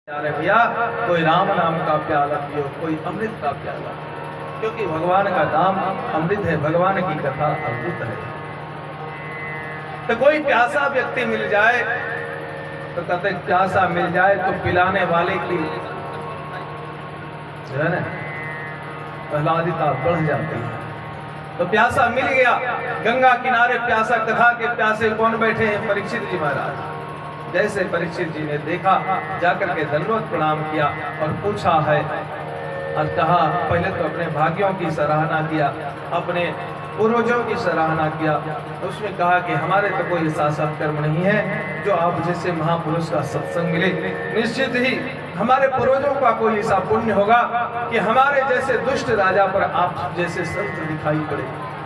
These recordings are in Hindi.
अरे भैया कोई राम नाम का प्याला पियो, कोई अमृत का प्याला, क्योंकि भगवान का नाम अमृत है, भगवान की कथा अमृत है। तो कोई प्यासा व्यक्ति मिल जाए तो कहते प्यासा मिल जाए तो पिलाने वाले की जो है ना प्रहलादिता बढ़ जाती है। तो प्यासा मिल गया, गंगा किनारे प्यासा, कथा के प्यासे कौन बैठे हैं? परीक्षित जी महाराज। जैसे परीक्षित जी ने देखा, जाकर के दंडवत प्रणाम किया और पूछा है और कहा, पहले तो अपने भाग्यों की सराहना किया, अपने पूर्वजों की सराहना किया। उसमें कहा कि हमारे तो कोई ऐसा सत्कर्म नहीं है जो आप जैसे महापुरुष का सत्संग मिले। निश्चित ही हमारे पूर्वजों का कोई ऐसा पुण्य होगा कि हमारे जैसे दुष्ट राजा पर आप जैसे संत दिखाई पड़े,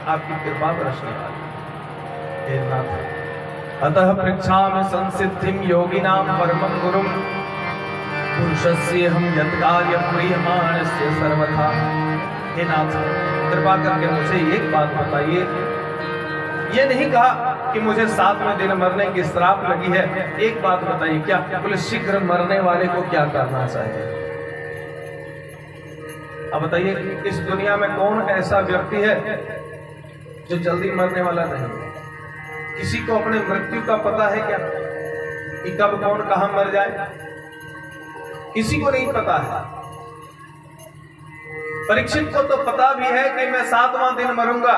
आपकी कृपा बरसने वाली। हे नाथ, अतः पृच्छामि संसिद्धिं योगिनां परमं गुरुं पुरुषस्य हम यत् कार्यं क्रियमाणस्य सर्वथा। हे नाथ, कृपा करके मुझे एक बात बताइए। ये नहीं कहा कि मुझे 7वें दिन मरने की श्राप लगी है, एक बात बताइए, क्या बोले शीघ्र मरने वाले को क्या करना चाहिए? अब बताइए, इस दुनिया में कौन ऐसा व्यक्ति है जो जल्दी मरने वाला नहीं? किसी को अपने मृत्यु का पता है क्या कि कब कौन कहां मर जाए? किसी को नहीं पता है। परीक्षित को तो पता भी है कि मैं 7वां दिन मरूंगा,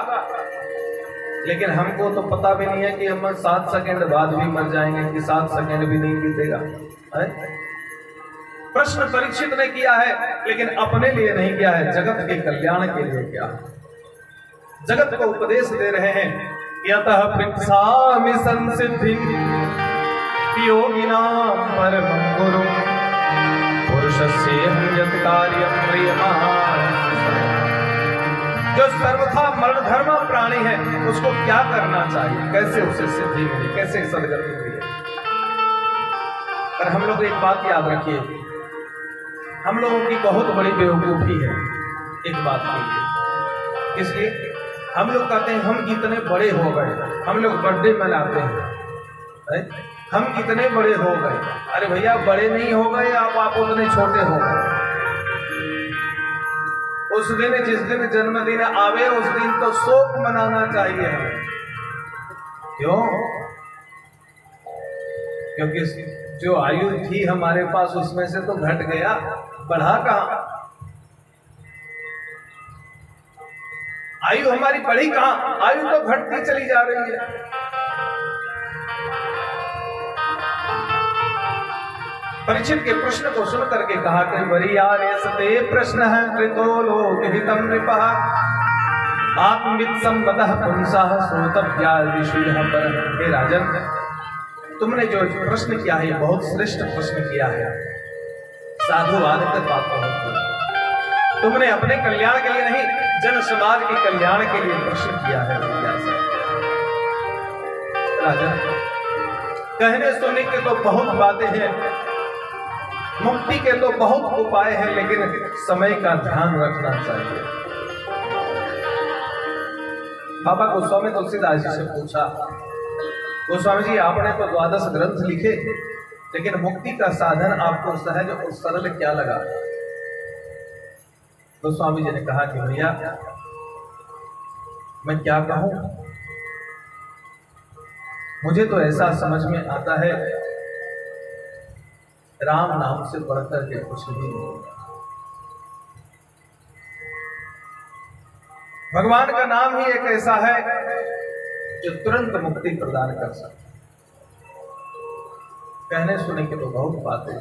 लेकिन हमको तो पता भी नहीं है कि हम 7 सेकंड बाद भी मर जाएंगे, कि 7 सेकंड भी नहीं बीतेगा। प्रश्न परीक्षित ने किया है, लेकिन अपने लिए नहीं किया है, जगत के कल्याण के लिए किया है। जगत को उपदेश दे रहे हैं, यतः पृच्छामि संसिद्धिं योगिनां परमं गुरुं पुरुषस्य यत् कार्यं क्रियमाणस्य सर्वथा। जो सर्वथा मरणधर्मा प्राणी है, उसको क्या करना चाहिए, कैसे उसे सिद्धि मिली, कैसे सदगति मिली? पर हम लोग एक बात याद रखिए, हम लोगों की बहुत बड़ी बेवकूफी है। एक बात कीजिए, इसलिए हम लोग कहते हैं हम इतने बड़े हो गए, हम लोग बर्थडे मनाते हैं, हम इतने बड़े हो गए। अरे भैया, बड़े नहीं हो गए आप उतने छोटे हो गए। उस दिन, जिस दिन जन्मदिन आवे, उस दिन तो शोक मनाना चाहिए हमें। क्यों? क्योंकि जो आयु थी हमारे पास, उसमें से तो घट गया, बढ़ा कहां? आयु हमारी बढ़ी कहां? आयु तो घटती चली जा रही है। परीक्षित के प्रश्न को सुन करके कहा कि वरीयारे सते प्रश्न है कृतो लोकहितं नृपः आत्मवित् संपदः पुंसः श्रोतव्या ऋषयः परः। हे राजन, तुमने जो प्रश्न किया है, बहुत श्रेष्ठ प्रश्न किया है। साधुवाद की बात होती है। तुमने अपने कल्याण के लिए नहीं, जन समाज के कल्याण के लिए प्रश्न किया है। राजन, कहने सुनने के तो बहुत बातें हैं, मुक्ति के तो बहुत उपाय हैं, लेकिन समय का ध्यान रखना चाहिए। बाबा गोस्वामी तुलसीदास जी से पूछा, गोस्वामी जी आपने तो 12 ग्रंथ लिखे, लेकिन मुक्ति का साधन आपको सहज और सरल क्या लगा? गोस्वामी जी ने कहा कि भैया, मैं क्या कहूं, मुझे तो ऐसा समझ में आता है, राम नाम से बढ़कर के कुछ भी नहीं। भगवान का नाम ही एक ऐसा है जो तुरंत मुक्ति प्रदान कर सकता है। कहने सुने के तो बहुत बातें।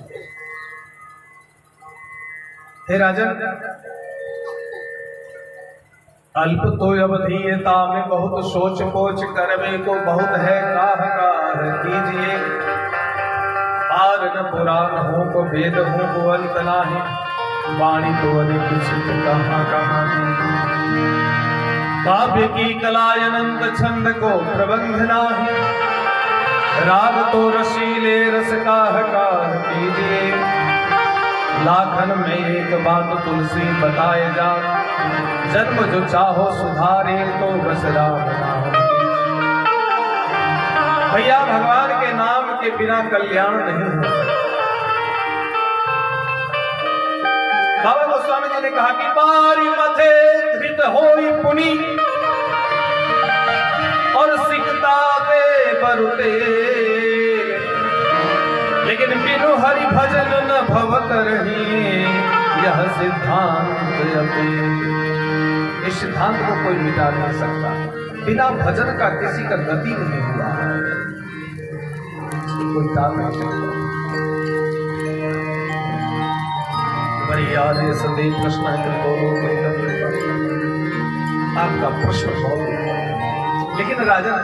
हे राजन, अल्प तो अवधीयता में बहुत सोच पोच करवे को बहुत है काहकार कीजिए। पार न पुराण हो को वेद हो को अंत नाही, वाणी तो अधिक कहाँ कहाँ। काव्य की कलाय अनंत छंद को प्रबंध नाही, राग तो रसीले रस काहकार कीजिए। लाखन में एक बात तुलसी बताए जा, जन्म जो चाहो सुधारे तो बस राम नाम। भैया, भगवान के नाम के बिना कल्याण नहीं हो सकता। जी ने कहा कि बारी मथे धृत होई पुनि और सिकता दे बरुते, लेकिन बिनु हरि भजन न भव करही यह सिद्धांत अपे। इस सिद्धांत को कोई मिटा नहीं सकता। बिना भजन का किसी का गति नहीं हुआ, कोई टाल नहीं सकता। याद संदेह प्रश्न आपका प्रश्न बहुत, लेकिन राजा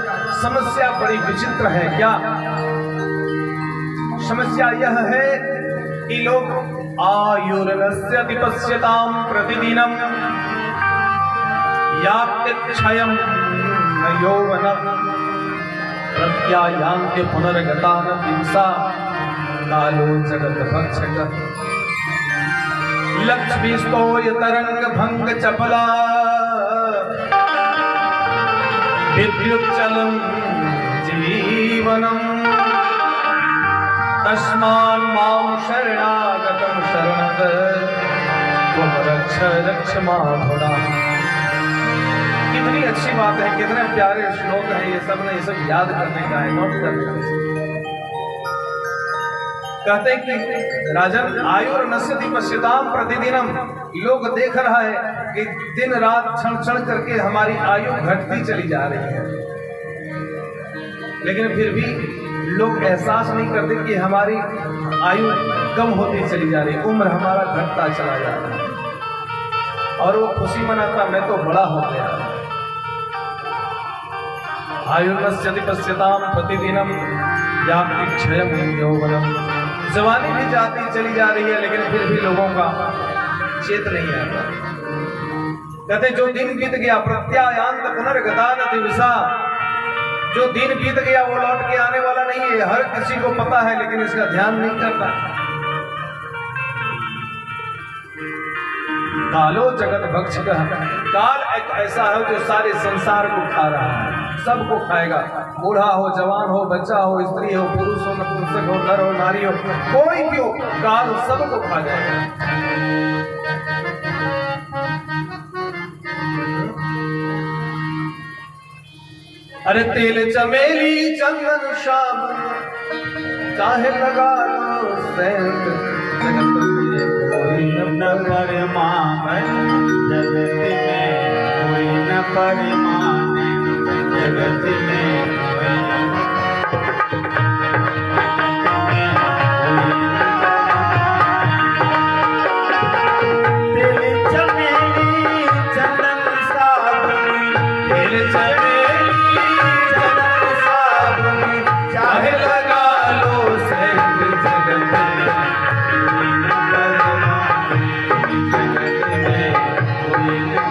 समस्या बड़ी विचित्र है। क्या समस्या यह है कि लोग आयुर्नस्य विपश्यताम प्रतिदिनम यात्यक्षयं न यौवनम प्रत्यायान्ते पुनर्गता न दिवसा कालो जगत भक्षक लक्ष्मी स्तोय तरंग भंग चपला विद्युत चलम जीवनम तस्मान् मां शरणागतं शरणद त्वं रक्ष रक्ष माधुरा। कितनी अच्छी बात है, कितने प्यारे श्लोक हैं ये सब। ये सब याद करने का है, नोट करने का। कहते हैं कि राजन आयुर नश्यति पश्यताम प्रतिदिनम, लोग देख रहा है कि दिन रात क्षण क्षण करके हमारी आयु घटती चली जा रही है, लेकिन फिर भी लोग एहसास नहीं करते कि हमारी आयु कम होती चली जा रही, उम्र हमारा घटता चला जा रहा है। और वो खुशी मनाता मैं तो बड़ा हो गया। आयुर्नश्यति पश्यताम प्रतिदिनम याति क्षयं यौवनम, जवानी भी जाती चली जा रही है, लेकिन फिर भी लोगों का चेत नहीं आता। कहते जो दिन बीत गया प्रत्यायांत पुनर्गता न दिवसा, जो दिन बीत गया वो लौट के आने वाला नहीं है। हर किसी को पता है, लेकिन इसका ध्यान नहीं करता। कालो जगत भक्षक, काल एक ऐसा है जो सारे संसार को खा रहा है, सबको खाएगा। बूढ़ा हो, जवान हो, बच्चा हो, स्त्री हो, पुरुष हो, नपुंसक हो, नर हो, नारी हो, कोई भी हो, काल सबको खा जाएगा। अरे तेल चमेली चंदन शाम चाहे लगा लो सेंट, जगत में कोई न परमाने, जगत में कोई न परमाने, जगत में तेल चमेली चंदन साबुन, तेल चमेली चंदन साबुन चाहे लगा लो सेंट, जगत में कोई न परमाने, जगत में कोई न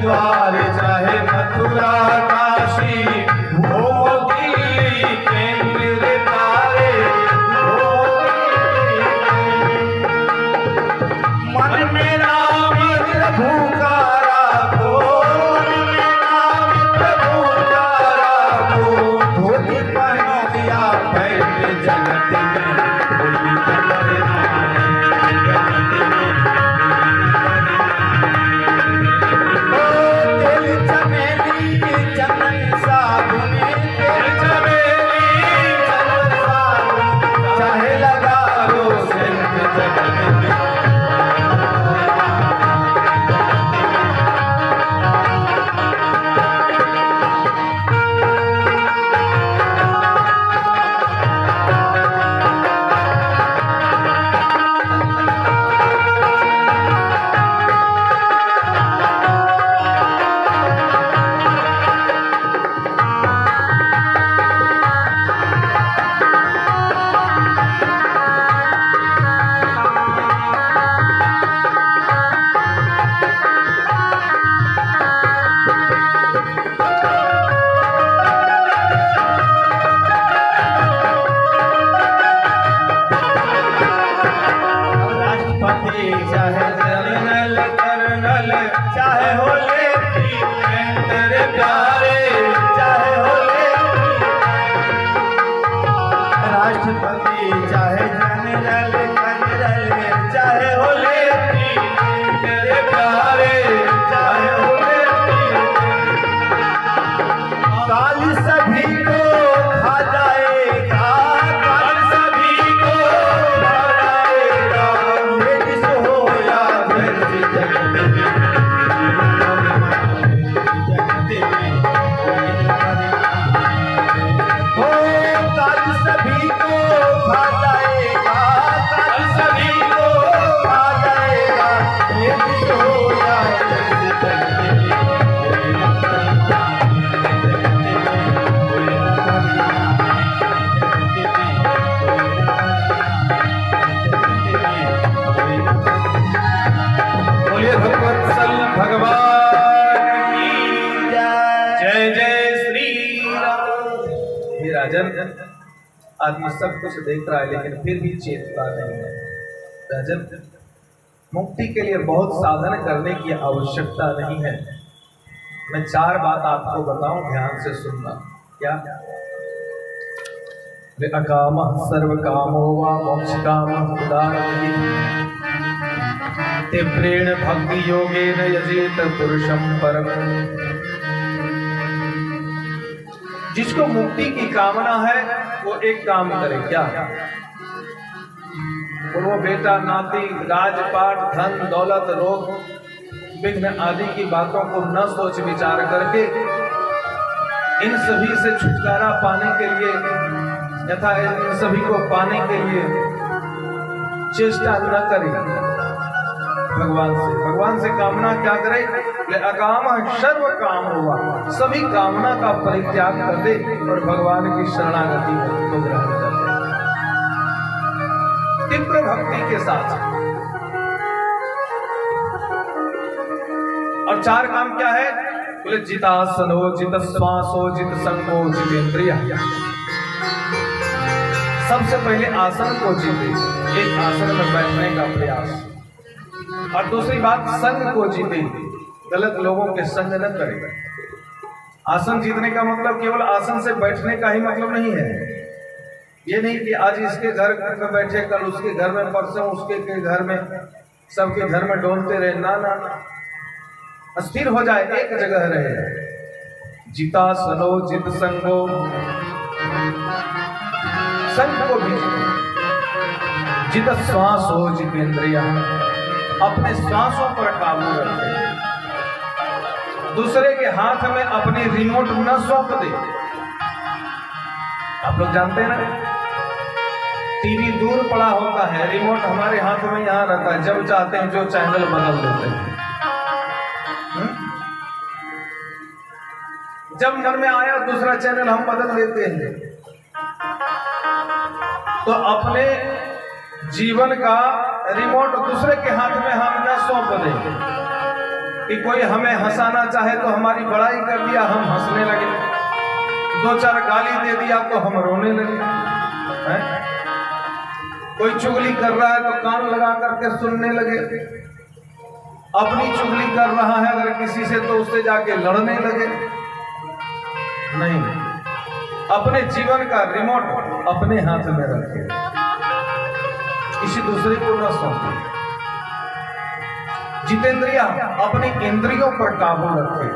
हरिद्वार चाहे मथुरा काशी हो दिल्ली केंद्र तारे हो मन में राम प्रभु का राखो, मन में राम प्रभु का राखो, धोती पहना दिया पैर जगत में कोई खबर नहीं, जगत में दिल चमेली चंदन साबुन, दिल चमेली चंदन साबुन, चाहे लगा लो सिर्फ जगत में। चाहे जनरल कर्नल चाहे हो लेफ्टिनेंट तेरे प्यारे, चाहे हो राष्ट्रपति चाहे जनरल कर्नल चाहे हो लेफ्टिनेंट तेरे प्यारे, चाहे हो काल सभी को खा जाएगा, काल सभी को खा जाएगा, सभी को खा जाएगा, कल सभी को खा जाएगा, ये भी हो बोलिए भगवत्सल भगवान की जय, जय श्री राम। हे राजन, आदमी सब कुछ देख रहा है लेकिन फिर भी चेतता नहीं है। राजन, मुक्ति के लिए बहुत साधन करने की आवश्यकता नहीं है। मैं 4 बात आपको बताऊं, ध्यान से सुनना। क्या? अकामः सर्व कामो वा मोक्षकामः उदारयति, तीव्रेण भक्ति योगेन यजेत पुरुषं परम। जिसको मुक्ति की कामना है वो एक काम करे। क्या? और वो बेटा नाती राजपाट धन दौलत रोग विघ्न आदि की बातों को न सोच विचार करके इन सभी से छुटकारा पाने के लिए यथा इन सभी को पाने के लिए चेष्टा न करे। भगवान से कामना क्या करे? अकाम सर्व काम हुआ, सभी कामना का परित्याग कर दे और भगवान की शरणागति को ग्रहण कर दे तीव्र भक्ति के साथ। और 4 काम क्या है? बोले जितासनो जित श्वासो जित संगो जितेंद्रिय। सबसे पहले आसन को जीते, एक आसन में बैठने का प्रयास। और दूसरी बात, संग को जीते, गलत लोगों के संग न करें। आसन जीतने का मतलब केवल आसन से बैठने का ही मतलब नहीं है। ये नहीं कि आज इसके घर में बैठे, कल उसके घर में, परसों उसके घर में, सबके घर में डोलते रहे। ना ना ना, अस्थिर हो जाए, एक जगह रहे। जितासनो जित संगो, संग को भी जित श्वासो जितेंद्रिय, अपने श्वासों पर काबू रखे। दूसरे के हाथ में अपनी रिमोट न सौंप दे। आप लोग जानते हैं ना, टीवी दूर पड़ा होता है, रिमोट हमारे हाथ में यहां रहता है, जब चाहते हैं जो चैनल बदल देते हैं। जब मन में आया दूसरा चैनल हम बदल देते हैं। तो अपने जीवन का रिमोट दूसरे के हाथ में हम न सौंप दें। कि कोई हमें हंसाना चाहे तो हमारी बड़ाई कर दिया, हम हंसने लगे, दो चार गाली दे दिया तो हम रोने लगे, है? कोई चुगली कर रहा है तो कान लगा करके सुनने लगे, अपनी चुगली कर रहा है अगर किसी से तो उससे जाके लड़ने लगे। नहीं, अपने जीवन का रिमोट अपने हाथ में रखे, किसी दूसरे को न सौंपे। जितेंद्रिय अपनी इंद्रियों पर काबू रखे,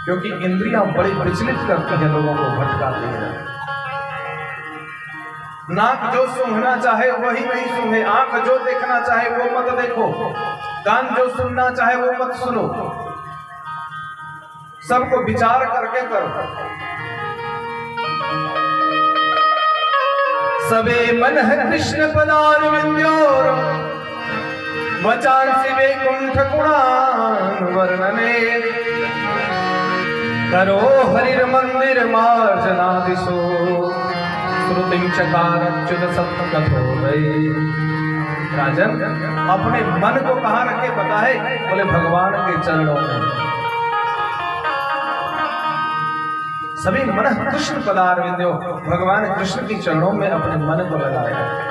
क्योंकि इंद्रियां बड़ी विचलित करती हैं, लोगों को भटकाती हैं। नाक जो सूंघना चाहे वही नहीं सूंघे, आंख जो देखना चाहे वो मत देखो, कान जो सुनना चाहे वो मत सुनो, सबको विचार करके करो। सबे मन है कृष्ण पदार विंध्योर वचांसि वैकुंठ गुणान वर्णने करो हरिर मंदिर मार्जनादिशो श्रुतिं चकार अच्युत सत्य कथोदय। राजन, अपने मन को कहाँ रखे पता है? बोले भगवान के चरणों में। सभी मन कृष्ण पदारविंदो, भगवान कृष्ण के चरणों में अपने मन को लगाया।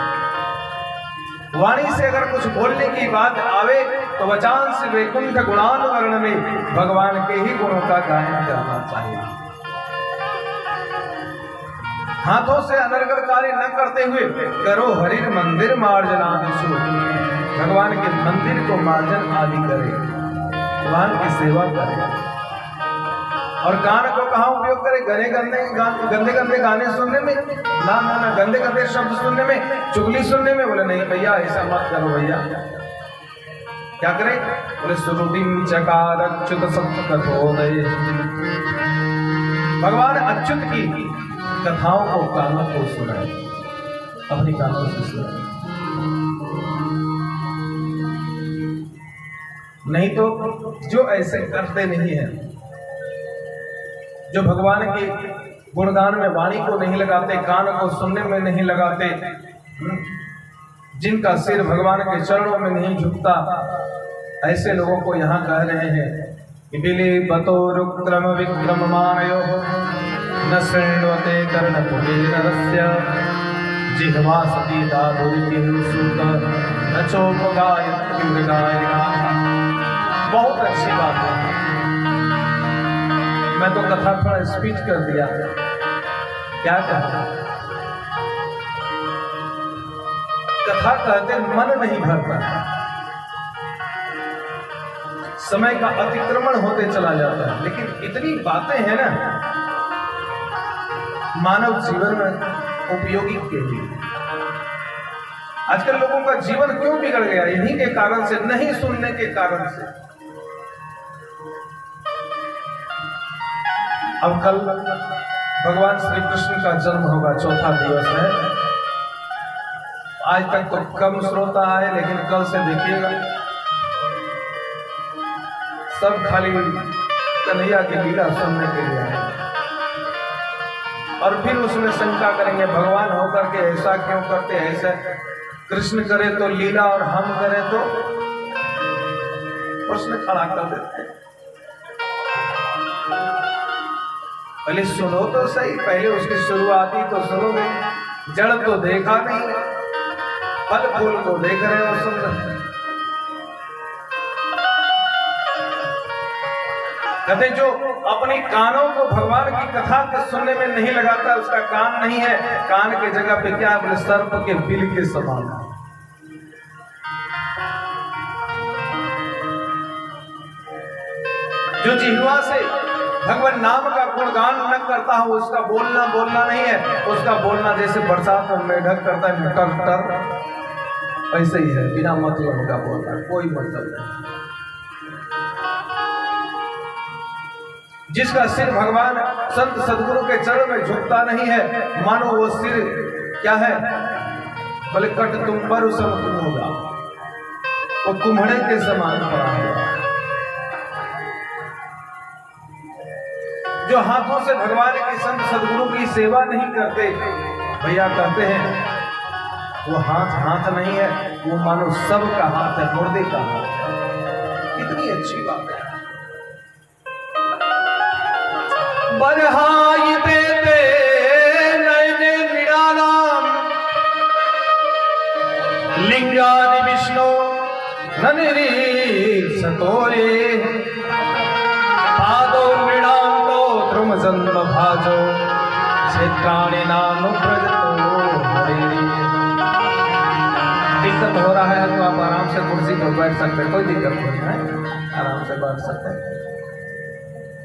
वाणी से अगर कुछ बोलने की बात आवे तो वचान से वैकुंठ गुणान वर्ण में भगवान के ही गुणों का गायन करना चाहिए। हाथों से अनर्गल कार्य न करते हुए करो हरिर मंदिर मार्जनादिशु, भगवान के मंदिर को मार्जन आदि करे, भगवान की सेवा करे। और कान को कहाँ उपयोग करे? गंदे गंदे गाने सुनने में, ना ना ना, गंदे गंदे शब्द सुनने में, चुगली सुनने में। बोले नहीं भैया, ऐसा मत करो भैया। क्या करे? बोले श्रुतिं चकार अच्युत सत्य कथोदय, भगवान अच्युत की कथाओं को कानों को सुनाए, अपनी कानों से सुनाए। नहीं तो जो ऐसे करते नहीं है, जो भगवान के गुणगान में वाणी को नहीं लगाते, कान को सुनने में नहीं लगाते, जिनका सिर भगवान के चरणों में नहीं झुकता, ऐसे लोगों को यहाँ कह रहे हैं कि बिले बतो रुक्रम विक्रम मानयो न शृण्वते कर्णपुटेरस्य जिह्वा सती दादुरिकिंसुत न चोपगायति मृगायिका। बहुत अच्छी बात है। मैं तो कथा थोड़ा स्पीच कर दिया, क्या कहा? कथा कहते मन नहीं भरता, समय का अतिक्रमण होते चला जाता है। लेकिन इतनी बातें हैं ना मानव जीवन में उपयोगी के लिए। आजकल लोगों का जीवन क्यों बिगड़ गया? इन्हीं के कारण से, नहीं सुनने के कारण से। अब कल भगवान श्री कृष्ण का जन्म होगा, चौथा दिवस है। आज तक तो कम श्रोता आए, लेकिन कल से देखिएगा सब खाली कन्हैया की लीला सुनने के लिए आए। और फिर उसमें शंका करेंगे, भगवान होकर के ऐसा क्यों करते? ऐसा कृष्ण करे तो लीला और हम करें तो प्रश्न खड़ा कर देते हैं। पहले सुनो तो सही, पहले उसकी शुरुआती तो सुनोगे। जड़ तो देखा नहीं, फल फूल को देख रहे हो, सुन रहे। कहते जो अपने कानों को भगवान की कथा के सुनने में नहीं लगाता, उसका कान नहीं है। कान के जगह पे क्या? अपने सर्प के बिल के समान। जो जिह्वा से भगवान नाम का गुणगान न करता हो, उसका बोलना बोलना नहीं है। उसका बोलना जैसे बरसात में मेढक करता है, टर, ऐसे ही है, बिना मतलब का बोलना, कोई मतलब नहीं। जिसका सिर भगवान संत सदगुरु के चरण में झुकता नहीं है, मानो वो सिर क्या है? बोले कट तुम पर तुम होगा, वो कुम्हड़े के समान पड़ा हुआ। जो हाथों से भगवान की संत सदगुरु की सेवा नहीं करते, भैया कहते हैं वो हाथ हाथ नहीं है, वो मानो सबका हाथ है, मुर्दे का हाथ है। अच्छी बात है। बरहाई देते नयने निरालाम लिंगानि विष्णु ननिरी सतोरे पादो मृणांतो ध्रुम जन्म भाजो क्षेत्राणि नानुप्रजतो हरेरी। दिक्कत हो रहा है तो आप आराम से कुर्सी पर बैठ सकते हैं, कोई दिक्कत नहीं है, आराम से बैठ सकते हैं।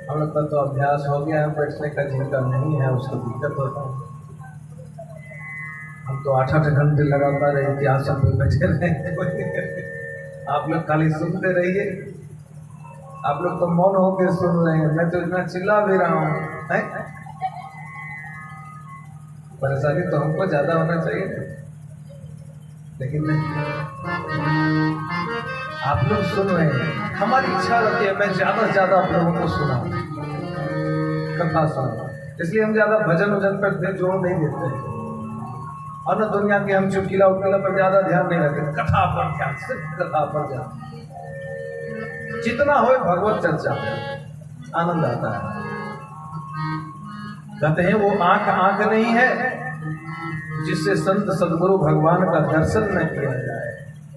हम लोग का तो अभ्यास हो गया है बैठने का, जिनका नहीं है उसको दिक्कत होता है। हम तो 8-8 घंटे लगातार आसन पे बैठे रहे। आप लोग खाली सुनते रहिए, आप लोग तो मौन होकर सुन रहे हैं, मैं तो इतना चिल्ला भी रहा हूँ। परेशानी तो हमको ज्यादा होना चाहिए, लेकिन नहीं, आप लोग सुन रहे हैं। हमारी इच्छा होती है मैं ज्यादा से ज्यादा आप लोगों को सुना, कथा सुना, इसलिए हम ज्यादा भजन वजन पर जोर नहीं देते हैं। और न दुनिया के हम चुटकिला उटकिला पर ज्यादा ध्यान नहीं रखते, कथा पर ध्यान, सिर्फ कथा पर ध्यान। जितना हो भगवत चर्चा आनंद आता है। कहते हैं वो आंख आंख नहीं है जिससे संत सदगुरु भगवान का दर्शन न किया जाए।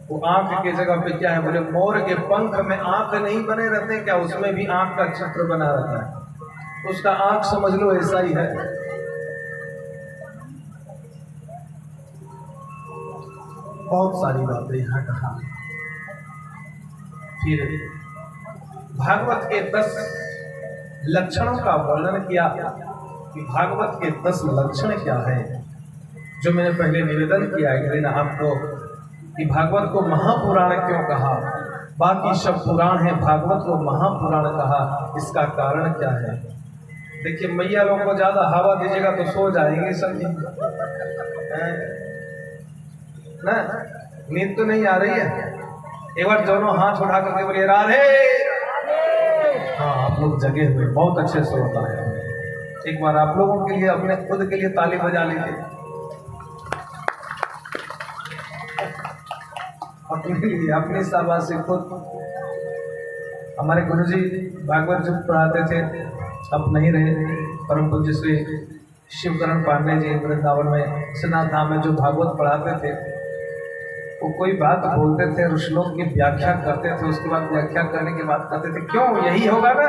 वो आंख की जगह पे क्या है, बोले मोर के पंख में आंख नहीं बने रहते क्या, उसमें भी आंख का चित्र बना रहता है, उसका आंख समझ लो ऐसा ही है। बहुत सारी बातें यहाँ कहा। फिर भागवत के 10 लक्षणों का वर्णन किया कि भागवत के 10 लक्षण क्या है, जो मैंने पहले निवेदन किया एक दिन आपको कि भागवत को महापुराण क्यों कहा। बाकी सब पुराण है, भागवत को महापुराण कहा, इसका कारण क्या है। देखिए मैया लोगों को ज्यादा हवा दीजिएगा तो सो जाएंगे सब ना, नींद तो नहीं आ रही है। एक बार दोनों हाथ उठा करके बोलिए राधे। हाँ आप लोग जगे हुए, बहुत अच्छे से होता है। एक बार आप लोगों के लिए, अपने खुद के लिए ताली बजा लीजिए, अपने लिए, अपनी शाबाशी खुद। हमारे गुरुजी भागवत जो पढ़ाते थे अब नहीं रहे, परम पूज्य श्री शिवकरण पांडे जी वृंदावन में श्रीनाथ धाम में जो भागवत पढ़ाते थे, वो कोई बात बोलते थे और श्लोक की व्याख्या करते थे, उसके बाद व्याख्या करने के बाद कहते थे क्यों यही होगा ना।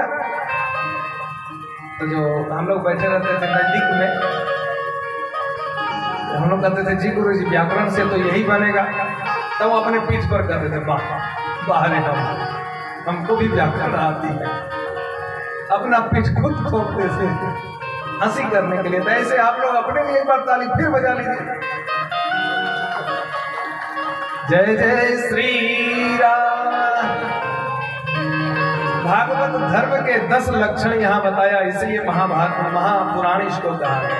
तो जो हम लोग बैठे रहते थे नजदीक में, तो हम लोग कहते थे जी गुरु जी व्याकरण से तो यही बनेगा, तब वो अपने पीठ पर कहते थे बाहर हमको भी व्याकरण आती है, अपना पीठ खुद ठोकते थे हंसी करने के लिए। तो ऐसे आप लोग अपने लिए एक बार ताली फिर बजा लीजिए। जय जय श्री राम। भागवत धर्म के 10 लक्षण यहाँ बताया, इसलिए महाभारत महापुराण इसको कहा गया।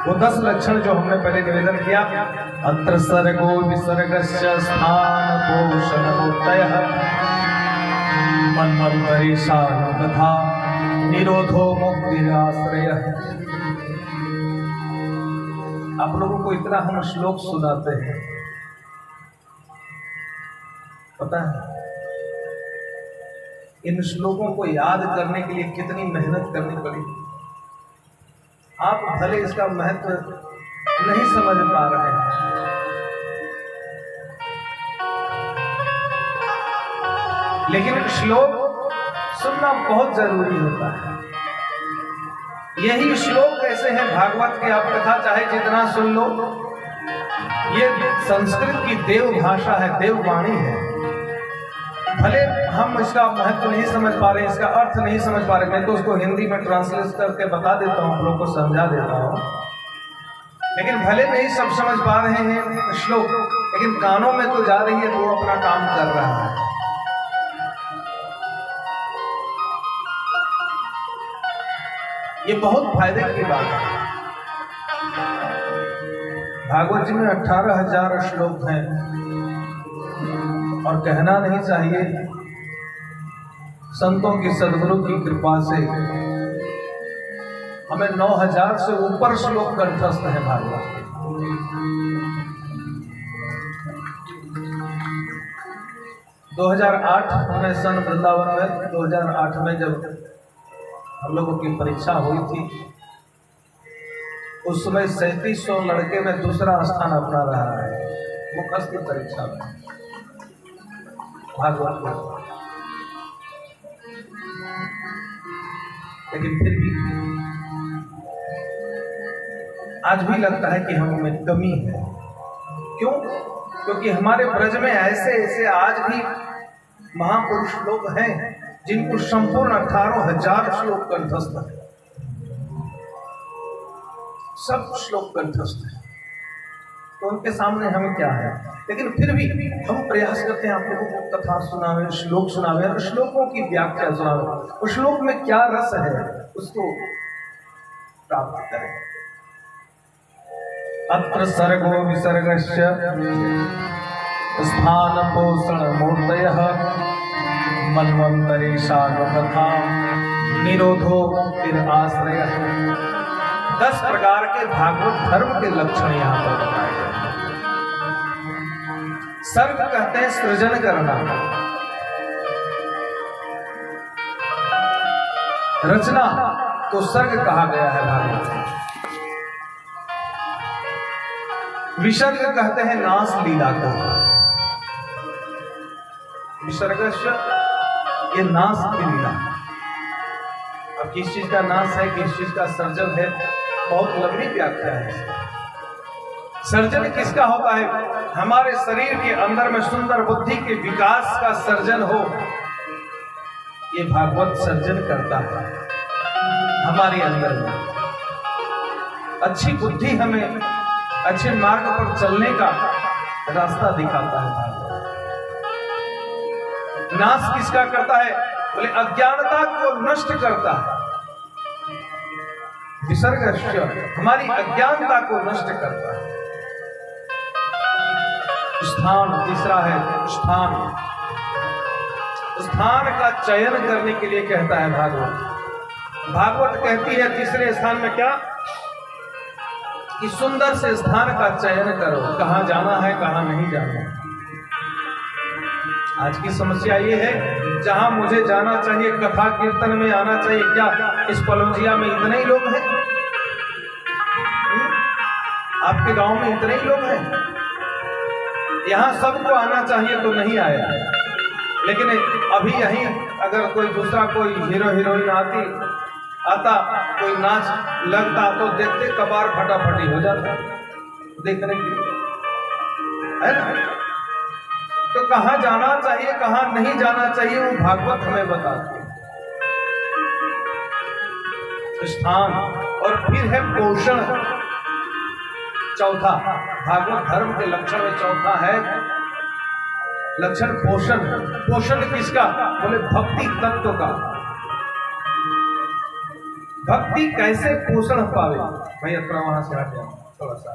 वो 10 लक्षण जो हमने पहले निवेदन किया, अंतर सर्गो विसर्गस्य स्थान पोषण उत्तयः मन्मं परेशान तथा निरोधो मुक्तिराश्रयः। आप लोगों को इतना हम श्लोक सुनाते हैं, पता है इन श्लोकों को याद करने के लिए कितनी मेहनत करनी पड़ी। आप भले इसका महत्व नहीं समझ पा रहे हैं, लेकिन श्लोक सुनना बहुत जरूरी होता है। यही श्लोक ऐसे हैं भागवत के, आप कथा चाहे जितना सुन लो, ये संस्कृत की देव भाषा है, देववाणी है। भले हम इसका महत्व नहीं समझ पा रहे, इसका अर्थ नहीं समझ पा रहे, मैं तो उसको हिंदी में ट्रांसलेट करके बता देता हूँ, आप लोग को समझा देता हूँ, लेकिन भले नहीं सब समझ पा रहे हैं श्लोक, लेकिन कानों में तो जा रही है, तो वो अपना काम कर रहा है। ये बहुत फायदे की बात है। भागवत जी में 18,000 श्लोक हैं, और कहना नहीं चाहिए, संतों की सद्गुरु की कृपा से हमें 9,000 से ऊपर श्लोक कंठस्थ है भागवत के। 2008 में सन वृंदावन में 2008 में जब हम लोगों की परीक्षा हुई थी, उस समय 3700 लड़के में दूसरा स्थान अपना रहा है मुखस्थ परीक्षा में भागवत में। लेकिन फिर भी आज भी लगता है कि हम में कमी है। क्यों? क्योंकि हमारे ब्रज में ऐसे ऐसे आज भी महापुरुष लोग हैं जिनको संपूर्ण 18,000 श्लोक कंठस्थ है, सब श्लोक कंठस्थ है, तो उनके सामने हमें क्या है। लेकिन फिर भी हम प्रयास करते हैं आप लोगों को कथा सुनावे, श्लोक सुनावे और श्लोकों की व्याख्या सुनावे, उस श्लोक में क्या रस है उसको प्राप्त करें। अत्र सर्गो विसर्गस्य स्थान पोषण मूर्तयः मन्वन्तरेशाग कथा निरोधो फिर आश्रय। 10 प्रकार के भागवत धर्म के लक्षण यहाँ पर बताए गए। सर्ग कहते हैं सृजन करना, रचना तो सर्ग कहा गया है भागवत में। विसर्ग कहते हैं नाश लीला को, विसर्गस्य ये नाश की लीला। अब किस चीज का नाश है, किस चीज का सर्जन है, बहुत लंबी व्याख्या है। सर्जन किसका होता है? हमारे शरीर के अंदर में सुंदर बुद्धि के विकास का सर्जन हो, ये भागवत सर्जन करता है। हमारे अंदर में अच्छी बुद्धि हमें अच्छे मार्ग पर चलने का रास्ता दिखाता है भागवत। नाश किसका करता है? बोले अज्ञानता को नष्ट करता है। विसर्गस्य हमारी अज्ञानता को नष्ट करता है। स्थान तीसरा है, स्थान स्थान का चयन करने के लिए कहता है भागवत। भागवत कहती है तीसरे स्थान में क्या कि सुंदर से स्थान का चयन करो, कहां जाना है कहां नहीं जाना है। आज की समस्या ये है, जहां मुझे जाना चाहिए कथा कीर्तन में आना चाहिए, क्या इस पलौजिया में इतने ही लोग हैं? आपके गांव में इतने ही लोग हैं? यहां सबको आना चाहिए तो नहीं आया। लेकिन अभी यहीं अगर कोई दूसरा कोई हीरो हीरोइन आता कोई नाच लगता तो देखते कबार फटाफटी हो जाता देखने के लिए, है ना? तो कहां जाना चाहिए कहां नहीं जाना चाहिए वो भागवत हमें बताते हैं। स्थान और फिर है पोषण। चौथा भागवत धर्म के लक्षण में चौथा है लक्षण पोषण। पोषण किसका? बोले भक्ति तत्व का। भक्ति कैसे पोषण पावे? भाई अपना वहां से हट जाओ थोड़ा सा।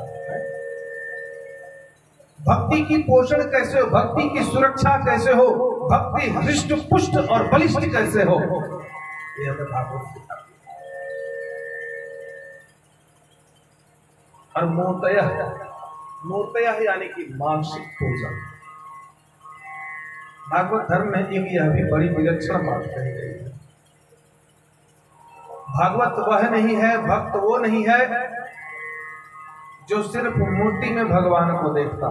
भक्ति की पोषण कैसे हो, भक्ति की सुरक्षा कैसे हो, भक्ति हृष्ट पुष्ट और बलिष्ठ कैसे हो, ये हमें भागवत सिखाती है। और मूर्तयः यानी कि मानसिक पोषण। भागवत धर्म में एक यह भी बड़ी विलक्षण बात कही गई है। भागवत वह नहीं है, भक्त वो नहीं है जो सिर्फ मूर्ति में भगवान को देखता।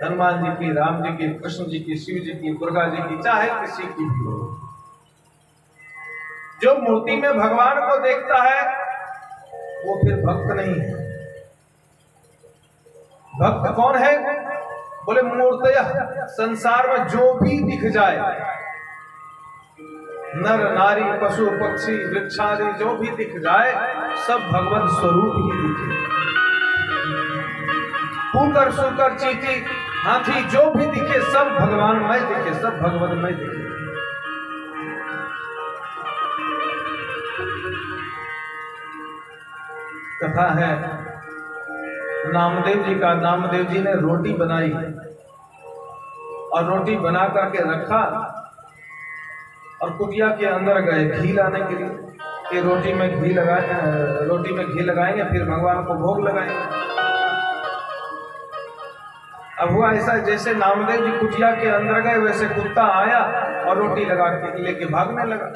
हनुमान जी की, राम जी की, कृष्ण जी की, शिव जी की, दुर्गा जी की, चाहे किसी की भी हो, जो मूर्ति में भगवान को देखता है वो फिर भक्त नहीं है। भक्त कौन है? बोले मूर्तयः, संसार में जो भी दिख जाए, नर नारी पशु पक्षी वृक्षादि जो भी दिख जाए सब भगवत स्वरूप ही दिखे। कुकर सुकर चींटी हाथी जो भी दिखे सब भगवानमय दिखे, सब भगवतमय दिखे। कथा है नामदेव जी का। नामदेव जी ने रोटी बनाई और रोटी बना करके रखा और कुटिया के अंदर गए घी लाने के लिए कि रोटी में घी लगाएंगे फिर भगवान को भोग लगाएंगे। अब हुआ ऐसा जैसे नामदेव जी कुटिया के अंदर गए वैसे कुत्ता आया और रोटी लगा के लेके भागने लगा।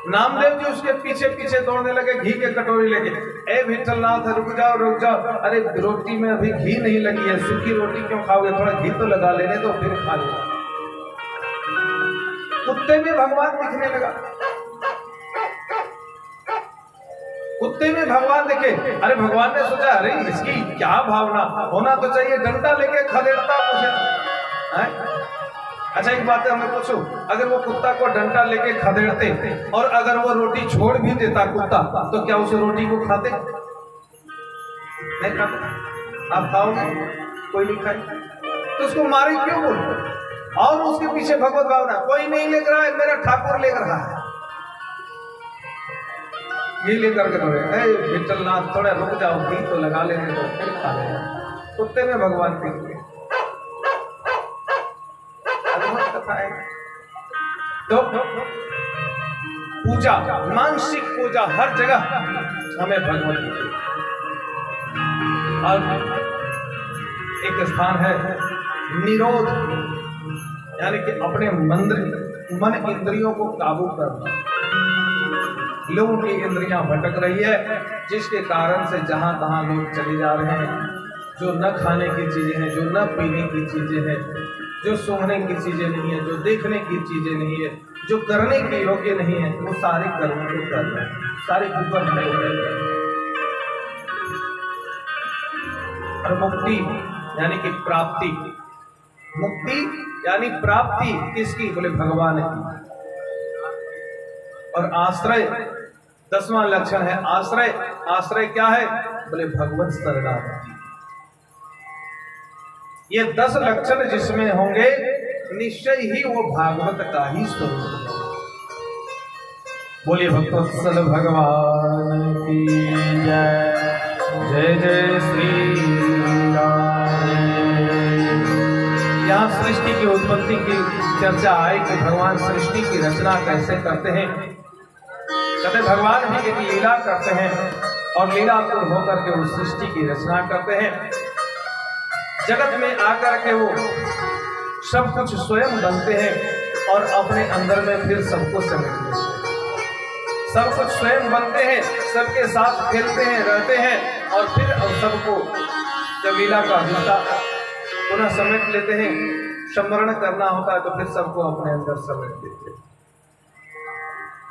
नामदेव जी उसके पीछे पीछे दौड़ने लगे, घी के कटोरी लेके। ए विठलनाथ रुक जाओ रुक जाओ, अरे रोटी में अभी घी नहीं लगी है, सूखी रोटी क्यों खाओगे, थोड़ा घी तो लगा लेने दो फिर खा लेना। कुत्ते में भगवान दिखने लगा, कुत्ते में भगवान देखे। अरे भगवान ने सोचा अरे इसकी क्या भावना होना तो चाहिए, डंडा लेके खदेड़ता मुझे। अच्छा एक बात है हमें पूछो, अगर वो कुत्ता को डंडा लेके खदेड़ते और अगर वो रोटी छोड़ भी देता कुत्ता, तो क्या उस रोटी को खाते? नहीं खाते। आप खाओगे? कोई नहीं खाए, तो उसको मारे क्यों बोलते? और उसके पीछे भगवत भावना, कोई नहीं लेकर रहा है, मेरा ठाकुर लेकर रहा है। ये लेकर के थोड़े विठलनाथ थोड़ा रुक जाओ, घी तो लगा लेने दो फिर खा लेना। कुत्ते में भगवान दिख गए। तो पूजा, मानसिक पूजा हर जगह हमें भगवत की। और एक स्थान है निरोध, यानी कि अपने मन इंद्रियों को काबू करना। लोगों की इंद्रियां भटक रही है, जिसके कारण से जहां तहां लोग चले जा रहे हैं। जो न खाने की चीजें हैं, जो न पीने की चीजें हैं, जो सूंघने की चीजें नहीं है, जो देखने की चीजें नहीं है, जो करने के योग्य नहीं है, वो सारे कर्म को कर रहे हैं, सारे ऊपर है। और मुक्ति यानी कि प्राप्ति, मुक्ति यानी प्राप्ति किसकी? बोले भगवान की। और आश्रय, 10वां लक्षण है आश्रय। आश्रय क्या है? बोले भगवत शरणागति। ये 10 लक्षण जिसमें होंगे निश्चय ही वो भागवत का ही स्वरूप। बोलिए भक्तवत्सल भगवान की जय। जय जय श्री राम। यहाँ सृष्टि की उत्पत्ति की चर्चा आई कि भगवान सृष्टि की रचना कैसे करते हैं। कहते भगवान भी एक लीला करते हैं और लीलापुर होकर के वो सृष्टि की रचना करते हैं। जगत में आकर के वो सब कुछ स्वयं बनते हैं और अपने अंदर में फिर सबको समेट लेते हैं। सब कुछ स्वयं बनते हैं, सबके साथ खेलते हैं, रहते हैं और फिर सबको जब लीला का हिस्सा पुनः समेट लेते हैं, स्मरण करना होता है तो फिर सबको अपने अंदर समेट लेते हैं।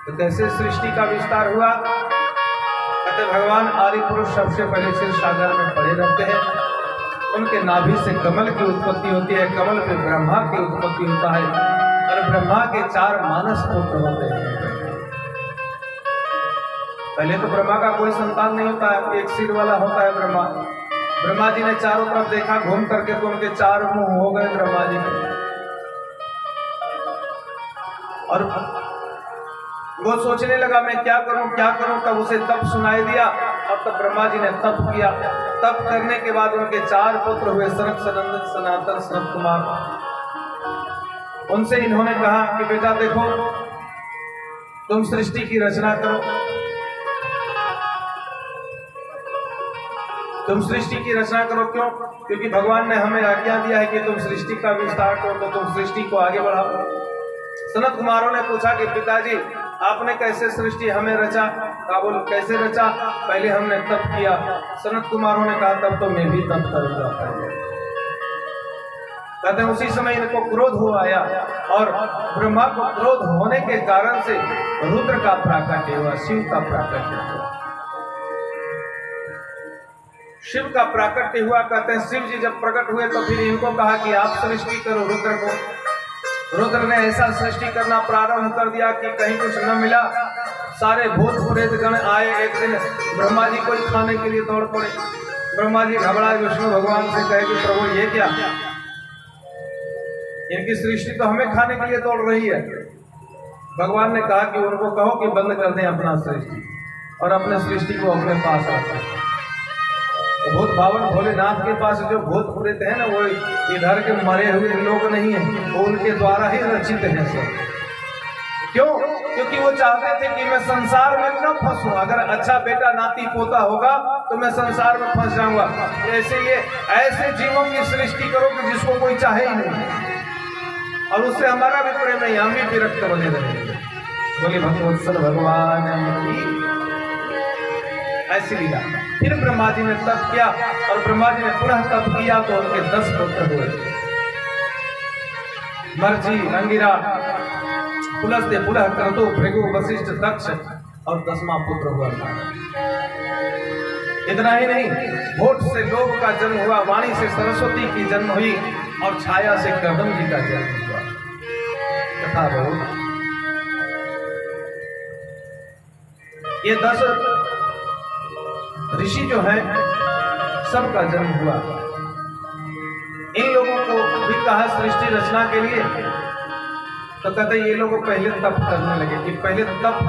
तो कैसे सृष्टि का विस्तार हुआ? कहते भगवान आदि पुरुष सबसे पहले क्षीर सागर में पड़े रहते हैं। उनके नाभि से कमल की उत्पत्ति होती है, कमल पे ब्रह्मा की उत्पत्ति होता है और ब्रह्मा के 4 मानस पुत्र होते हैं। पहले तो ब्रह्मा का कोई संतान नहीं होता है, एक सिर वाला होता है ब्रह्मा। ब्रह्मा जी ने चारों तरफ देखा घूम करके तो उनके 4 मुंह हो गए ब्रह्मा जी के। और वो सोचने लगा मैं क्या करूं, तब उसे तप सुनाई दिया और तब ब्रह्मा जी ने तप किया। तप करने के बाद उनके 4 पुत्र हुए, सनक, सनंदन, सनातन, सनत कुमार। उनसे इन्होंने कहा कि बेटा देखो तुम सृष्टि की रचना करो। तुम सृष्टि की रचना करो, क्यों? क्योंकि भगवान ने हमें आज्ञा दिया है कि तुम सृष्टि का विस्तार करो, तो तुम सृष्टि को आगे बढ़ाओ। सनत कुमारों ने पूछा कि पिताजी आपने कैसे सृष्टि हमें रचा? काबुल कैसे रचा? पहले हमने तप किया। सनत कुमारों ने कहा तब तो मैं भी तप करूंगा। कहते हैं उसी समय इनको क्रोध हो आया और ब्रह्मा को क्रोध होने के कारण से रुद्र का प्राकट्य हुआ, शिव का प्राकट्य हुआ। शिव का प्राकट्य हुआ। कहते हैं शिव जी जब प्रकट हुए तो फिर इनको कहा कि आप सृष्टि करो रुद्र को। रुद्र ने ऐसा सृष्टि करना प्रारंभ कर दिया कि कहीं कुछ न मिला। सारे भूत प्रेत गण आए। एक दिन ब्रह्मा जी को खाने के लिए दौड़ पड़े। ब्रह्मा जी घबराए, विष्णु भगवान से कहे कि प्रभु ये क्या, इनकी सृष्टि तो हमें खाने के लिए दौड़ रही है। भगवान ने कहा कि उनको कहो कि बंद कर दें अपना सृष्टि और अपने सृष्टि को अपने पास रखें। तो भूत भावन भोलेनाथ के पास जो भूत प्रेत है ना, वो इधर के मरे हुए लोग नहीं है, वो उनके द्वारा ही रचित है सब। क्यों? क्योंकि वो चाहते थे कि मैं संसार में न फंसूं। अगर अच्छा बेटा नाती पोता होगा तो मैं संसार में फंस जाऊंगा। इसलिए ऐसे जीवों की सृष्टि करो कि जिसको कोई चाहे ही नहीं, और उससे हमारा भी प्रेम नहीं, हम भी विरक्त बने रहेंगे। बोले भगवत्सल भगवान की ऐसी लीला। फिर ब्रह्मा जी ने तप किया, और ब्रह्मा जी ने पुनः तप किया तो उनके 10 पुत्र हुए। मर्जी, अंगिरा, पुलस्त्य, पुलह, क्रतु, भृगु, वशिष्ठ, दक्ष, और 10वां पुत्र हुआ। इतना ही नहीं, होठ से लोभ का जन्म हुआ, वाणी से सरस्वती की जन्म हुई, और छाया से कदम जी का जन्म हुआ। कथा बहुत। ये 10 ऋषि जो हैं सबका जन्म हुआ। इन लोगों को भी कहा सृष्टि रचना के लिए, तो कहते ये लोग पहले तप करने लगे कि पहले तप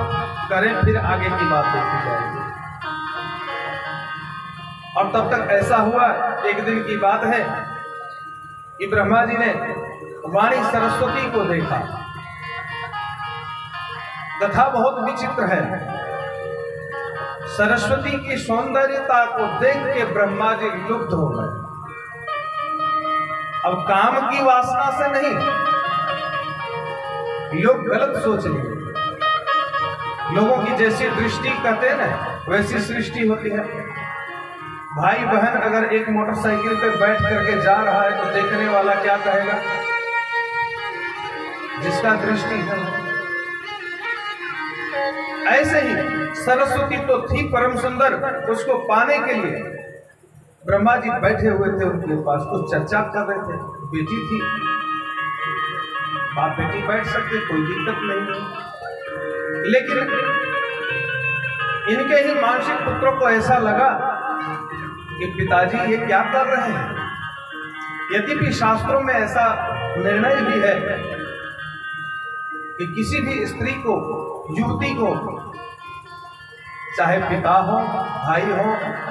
करें फिर आगे की बात देखी जाएगी। और तब तक ऐसा हुआ, एक दिन की बात है कि ब्रह्मा जी ने वाणी सरस्वती को देखा। कथा बहुत विचित्र है। सरस्वती की सौंदर्यता को देख के ब्रह्मा जी लुब्ध हो गए। अब काम की वासना से नहीं, लोग गलत सोच लिए। लोगों की जैसी दृष्टि कहते हैं ना, वैसी सृष्टि होती है। भाई बहन अगर एक मोटरसाइकिल पे बैठ करके जा रहा है तो देखने वाला क्या कहेगा? जिसका दृष्टि है। ऐसे ही सरस्वती तो थी परम सुंदर, उसको पाने के लिए ब्रह्मा जी बैठे हुए थे उनके पास, कुछ चर्चा कर रहे थे। बेटी थी, बाप बेटी बैठ सकते, कोई दिक्कत नहीं। लेकिन इनके ही मानसिक पुत्रों को ऐसा लगा कि पिताजी ये क्या कर रहे हैं। यद्यपि शास्त्रों में ऐसा निर्णय भी है कि किसी भी स्त्री को, युवती को, चाहे पिता हो, भाई हो,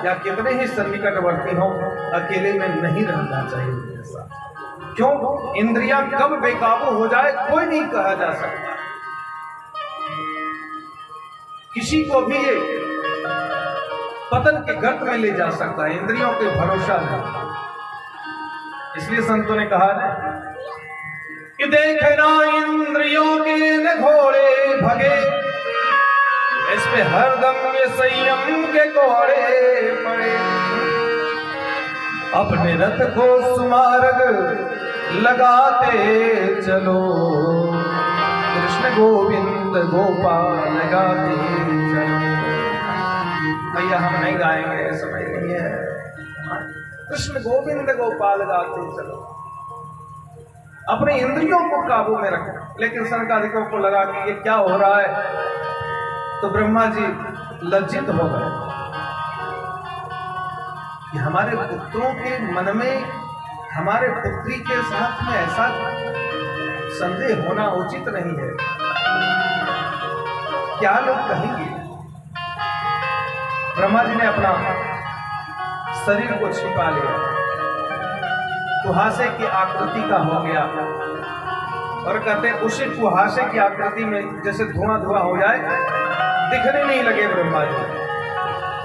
या कितने ही सन्निकटवर्ती हो, अकेले में नहीं रहना चाहिए उनके साथ। क्यों? इंद्रियां कब बेकाबू हो जाए कोई नहीं कहा जा सकता। किसी को भी ये पतन के गर्त में ले जा सकता है, इंद्रियों के भरोसा नहीं। इसलिए संतों ने कहा ना कि देखना इंद्रियों के न घोड़े भगे, इस पे हरदम ये संयम के कोड़े पड़े। अपने रथ को सुमार्ग लगाते चलो, कृष्ण गोविंद गोपाल गाते चलो। भैया हम नहीं गाएंगे, समय नहीं है। कृष्ण गोविंद गोपाल गाते चलो। अपने इंद्रियों को काबू में रखें। लेकिन संकादिकों को लगा कि ये क्या हो रहा है, तो ब्रह्मा जी लज्जित हो गए कि हमारे पुत्रों के मन में हमारे पुत्री के साथ में ऐसा संदेह होना उचित नहीं है। क्या लोग कहेंगे? ब्रह्मा जी ने अपना शरीर को छिपा लिया, कुहासे की आकृति का हो गया, और कहते उसी कुहासे की आकृति में जैसे धुआं धुआं हो जाए, दिखने नहीं लगे ब्रह्मा जी।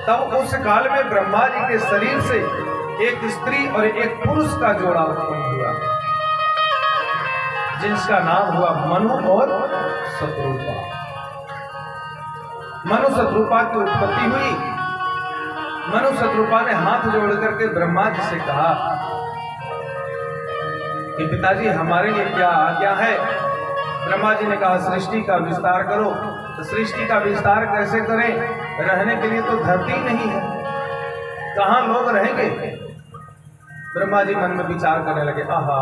तब उस काल में ब्रह्मा जी के शरीर से एक स्त्री और एक पुरुष का जोड़ा उत्पन्न हुआ, जिसका नाम हुआ मनु और शत्रुपा। मनु शत्रुपा की उत्पत्ति हुई। मनु शत्रुपा ने हाथ जोड़ करके ब्रह्मा जी से कहा कि पिताजी हमारे लिए क्या आज्ञा है। ब्रह्मा जी ने कहा सृष्टि का विस्तार करो। तो सृष्टि का विस्तार कैसे करें? रहने के लिए तो धरती नहीं है, कहां लोग रहेंगे? ब्रह्मा जी मन में विचार करने लगे, आहा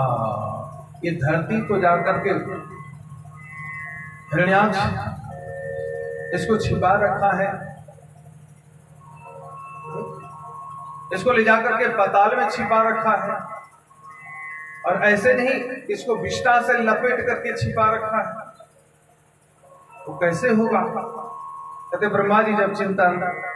ये धरती को जाकर के हिरण्याक्ष इसको छिपा रखा है, इसको ले जाकर के पाताल में छिपा रखा है, और ऐसे नहीं इसको विष्ठा से लपेट करके छिपा रखा है। तो कैसे होगा? कहते ब्रह्मा जी जब चिंता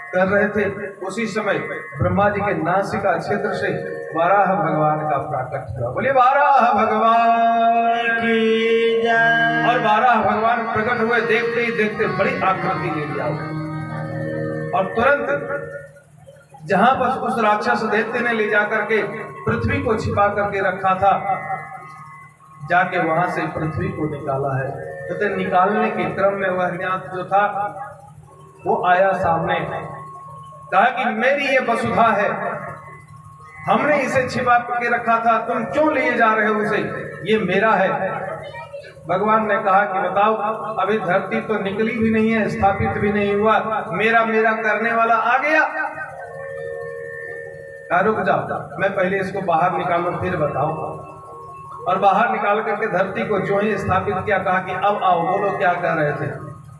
कर रहे थे, उसी समय ब्रह्मा जी के नासिका क्षेत्र से वराह भगवान का प्राकट्य हुआ। बोले वाराह भगवान की जय। और वाराह भगवान प्रकट हुए, देखते ही देखते बड़ी आकृति ले लिया और तुरंत जहां बस उस राक्षस दैत्य ने ले जाकर के पृथ्वी को छिपा करके रखा था, जाके वहां से पृथ्वी को निकाला है। तो निकालने के क्रम में वह हिरण्याक्ष जो था वो आया सामने, कहा कि मेरी ये वसुधा है, हमने इसे छिपा करके रखा था, तुम क्यों लिए जा रहे हो उसे, ये मेरा है। भगवान ने कहा कि बताओ, अभी धरती तो निकली भी नहीं है, स्थापित भी नहीं हुआ, मेरा मेरा करने वाला आ गया। रुक जाओ, मैं पहले इसको बाहर निकालूं फिर बताओ। और बाहर निकाल करके धरती को जो ही स्थापित किया, कहा कि अब आओ, बोलो क्या कह रहे थे।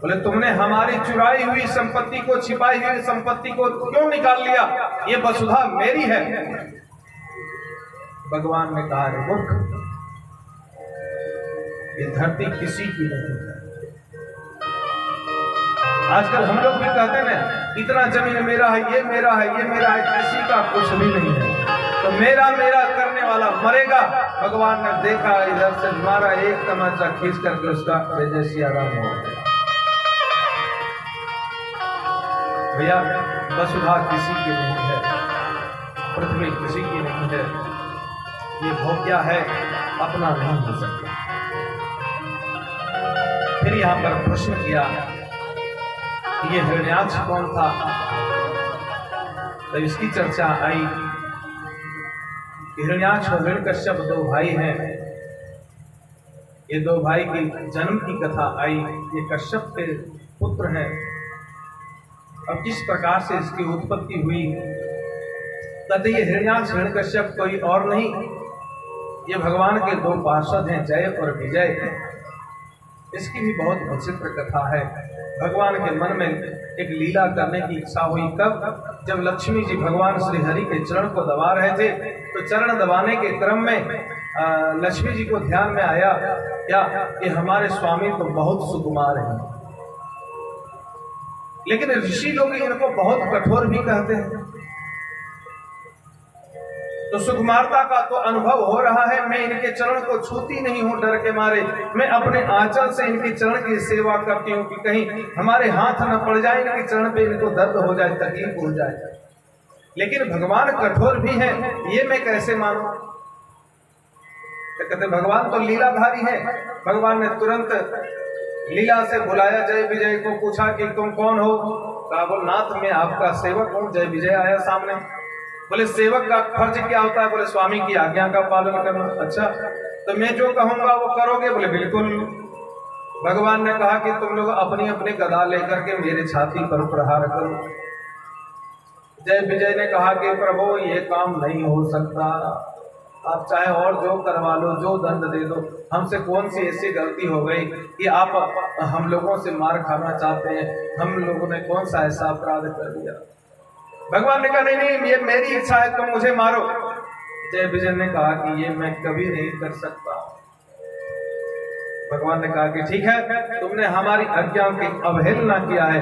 बोले तुमने हमारी चुराई हुई संपत्ति को, छिपाई हुई संपत्ति को क्यों निकाल लिया, ये वसुधा मेरी है। भगवान ने कहा रे मूर्ख, ये धरती किसी की नहीं है। आजकल हम लोग भी कहते हैं इतना जमीन मेरा है, ये मेरा है, ये मेरा है, किसी का कुछ भी नहीं है। तो मेरा मेरा करने वाला मरेगा। भगवान ने देखा, इधर से मारा, एक तमाचा खींच करके उसका तेजस्वी आराम हो गया। भैया वसुधा किसी की नहीं है, पृथ्वी किसी की नहीं है, ये भोग्या है, अपना नहीं हो सकता। फिर यहां पर प्रश्न किया कि ये हिरण्याक्ष कौन था, तो इसकी चर्चा आई। हिरण्याक्ष और हिरण्यकश्यप दो भाई हैं, ये दो भाई की जन्म की कथा आई। ये कश्यप के पुत्र हैं। अब किस प्रकार से इसकी उत्पत्ति हुई, कहते ये हिरण्याक्ष हिरण्यकश्यप कोई और नहीं, ये भगवान के दो पार्षद हैं, जय और विजय। इसकी भी बहुत विचित्र कथा है। भगवान के मन में एक लीला करने की इच्छा हुई। कब? जब लक्ष्मी जी भगवान श्री हरि के चरण को दबा रहे थे, तो चरण दबाने के क्रम में लक्ष्मी जी को ध्यान में आया क्या कि हमारे स्वामी तो बहुत सुकुमार हैं, लेकिन ऋषि लोग इनको बहुत कठोर भी कहते हैं। तो सुकुमारता का तो अनुभव हो रहा है, मैं इनके चरण को छूती नहीं हूं डर के मारे, मैं अपने आंचल से इनके चरण की सेवा करती हूं कि कहीं हमारे हाथ न पड़ जाए, इनके चरण पे इनको दर्द हो जाए, तकलीफ हो जाए। लेकिन भगवान कठोर भी है, ये मैं कैसे मानूं? तो कहते भगवान तो लीलाधारी है। भगवान ने तुरंत लीला से बुलाया जय विजय को, पूछा कि तुम कौन हो? कहा बोल नाथ मैं आपका सेवक हूं। जय विजय आया सामने। बोले सेवक का फर्ज क्या होता है? बोले स्वामी की आज्ञा का पालन करना। अच्छा, तो मैं जो कहूंगा वो करोगे? बोले बिल्कुल। भगवान ने कहा कि तुम लोग अपनी अपनी गदा लेकर के मेरे छाती पर प्रहार करो। जय विजय ने कहा कि प्रभु ये काम नहीं हो सकता, आप चाहे और जो करवा लो, जो दंड दे दो, हमसे कौन सी ऐसी गलती हो गई कि आप हम लोगों से मार खाना चाहते हैं? हम लोगों ने कौन सा ऐसा अपराध कर दिया? भगवान ने कहा नहीं नहीं, ये मेरी इच्छा है, तुम मुझे मारो। जय विजय ने कहा कि ये मैं कभी नहीं कर सकता। भगवान ने कहा कि ठीक है, तुमने हमारी आज्ञा की अवहेलना किया है,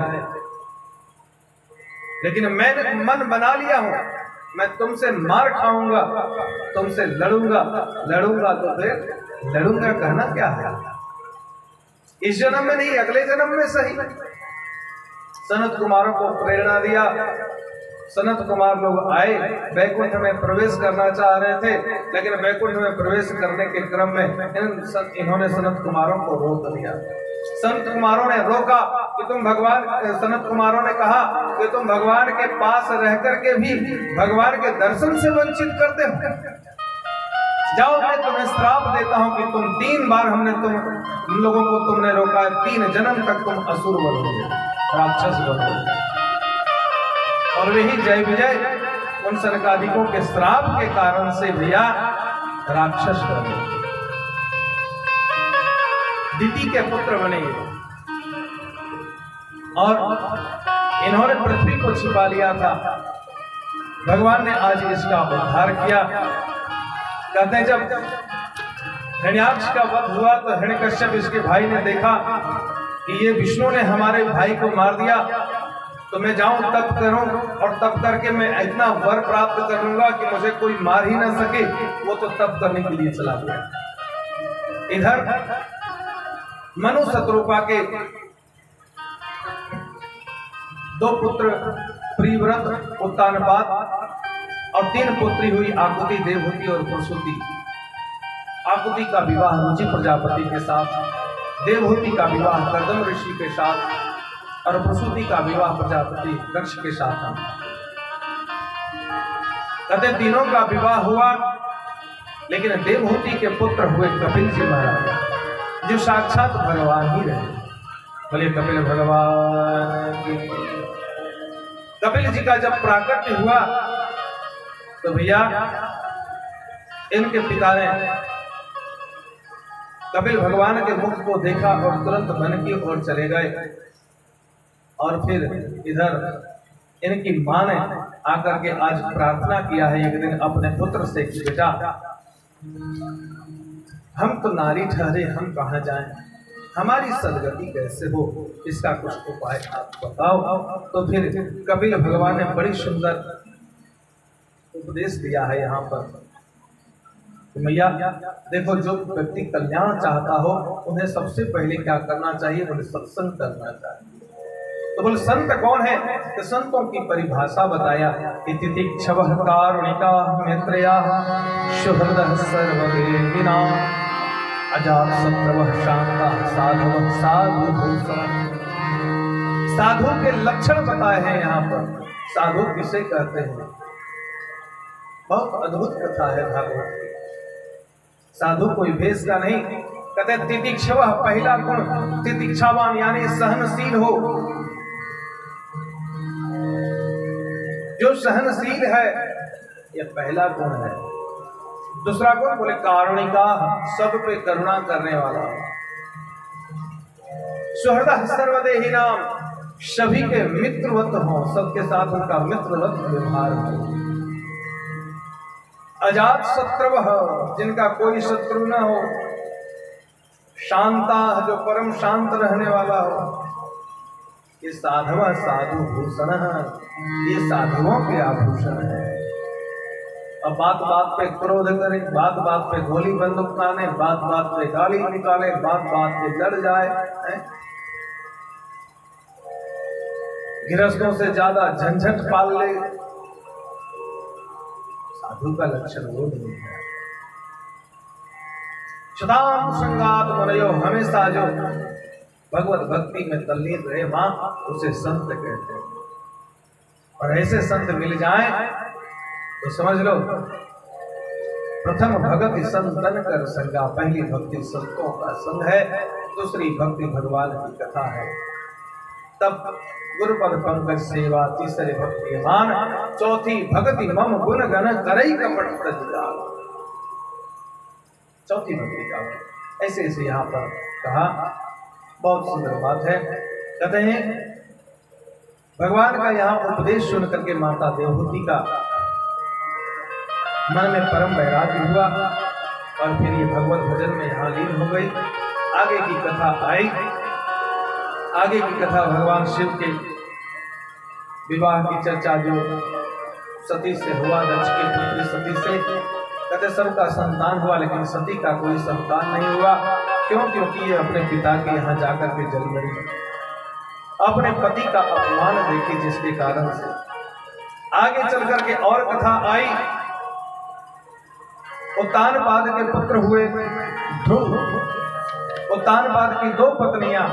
लेकिन मैंने मन बना लिया हूं, मैं तुमसे मार खाऊंगा, तुमसे लड़ूंगा। लड़ूंगा तो फिर लड़ूंगा कहना क्या है? इस जन्म में नहीं, अगले जन्म में सही। सनत कुमारों को प्रेरणा दिया। सनत कुमार लोग आए, वैकुंठ में प्रवेश करना चाह रहे थे, लेकिन वैकुंठ में प्रवेश करने के क्रम में इन्होंने सनत कुमारों को रोक दिया। संत कुमारों ने रोका कि तुम भगवान, सनत कुमारों ने कहा कि तुम भगवान के पास रह करके भी भगवान के दर्शन से वंचित करते हो। जाओ, मैं तुम्हें श्राप देता हूं कि तुम 3 बार हमने तुम लोगों को तुमने रोका, 3 जन्म तक तुम असुर बनोगे, राक्षस बनोगे। और वही जय विजय उन सनकादिकों के श्राप के कारण से भैया राक्षस बने, दिति के पुत्र बने और इन्होंने पृथ्वी को छिपा लिया था। भगवान ने आज इसका उद्धार किया। कहते हैं जब हिरण्याक्ष का वध हुआ तो हिरण्यकश्यप इसके भाई ने देखा कि ये विष्णु ने हमारे भाई को मार दिया, तो मैं जाऊं तप करूं और तप करके मैं इतना वर प्राप्त कर लूंगा कि मुझे कोई मार ही ना सके। वो तो तप करने के लिए चला गया। इधर मनु शत्रुपा के 2 पुत्र प्रियव्रत उत्तानपाद और 3 पुत्री हुई आकुति, देवहूति और प्रसूति। आकुति का विवाह रुचि प्रजापति के साथ, देवहूति का विवाह कर्दम ऋषि के साथ और प्रसूति का विवाह प्रजापति दक्ष के साथ। कहते तीनों का विवाह हुआ, लेकिन देवहूति के पुत्र हुए कपिल जी महाराज, जो साक्षात भगवान ही रहे। बोले कपिल भगवान की। कपिल जी का जब प्राकट्य हुआ तो भैया इनके पिता ने कपिल भगवान के मुख को देखा और तुरंत वन की ओर चले गए। और फिर इधर इनकी मां ने आकर के आज प्रार्थना किया है एक दिन अपने पुत्र से कि बेटा हम तो नारी ठहरे, हम कहाँ जाएं, हमारी सदगति कैसे हो, इसका कुछ उपाय आप बताओ। तो फिर कपिल भगवान ने बड़ी सुंदर उपदेश दिया है यहाँ पर। तो मैया देखो, जो व्यक्ति कल्याण चाहता हो उन्हें सबसे पहले क्या करना चाहिए, बोले सत्संग करना चाहिए। तो बोले संत कौन है, तो संतों की परिभाषा बताया कि तितिक्षवः कारुणिका मैत्रेया सुहृदः सर्वदेहिना अजातशत्रवः शान्तः साधवः साधु भूषणः। साधु के लक्षण बताए हैं यहाँ पर। साधु किसे कहते हैं, बहुत अद्भुत कथा है भागवत की। साधु कोई भेष का नहीं। कहते तितिक्षवः, पहला गुण तितिक्षावान यानी सहनशील हो, जो सहनशील है, यह पहला गुण है। दूसरा गुण बोले कारुणिका, सब पे करुणा करने वाला। सुहृदः सर्वदेही नाम, सभी के मित्रवत हो, सबके साथ उनका मित्रवत व्यवहार हो। अजात शत्रुवः, जिनका कोई शत्रु न हो। शांता, जो परम शांत रहने वाला हो। ये साधव साधु भूषण, ये साधुओं के आभूषण है। अब बात बात पे क्रोध करे, बात बात पे गोली बंदूक ताने, बात बात पे गाली निकाले, बात बात पे लड़ जाए, गृहस्थों से ज्यादा झंझट पाल ले, साधु का लक्षण वो नहीं है। सदाम संगात मनयो, हमेशा जो भगवत भक्ति में तल्लीन रहे मां, उसे संत कहते हैं। और ऐसे संत मिल जाएं तो समझ लो प्रथम भगति संतन कर संगा। पहली भक्ति संतों का संग है, दूसरी भक्ति भगवान की कथा है, तब गुरुपद पंकज सेवा, तीसरे भक्ति मान, चौथी भक्ति मम गुण गण करई कपट प्रतिदान। चौथी भक्ति का ऐसे ऐसे यहाँ पर कहा। बहुत सुंदर बात है। कहते हैं भगवान का यहाँ उपदेश सुन करके माता देवहूति का मन में परम वैराग्य हुआ और फिर ये भगवत भजन में यहाँ लीन हो गई। आगे की कथा आई। आगे की कथा भगवान शिव के विवाह की चर्चा जो सती से हुआ, दक्ष की पुत्री सती से। कहते सबका संतान हुआ, लेकिन सती का कोई संतान नहीं हुआ। क्यों? क्योंकि ये अपने पिता के यहाँ जाकर के जल गई, अपने पति का अपमान देखी, जिसके कारण से आगे चल करके और कथा आई। उत्तानपाद के पुत्र हुए ध्रुव। उत्तानपाद की 2 पत्नियां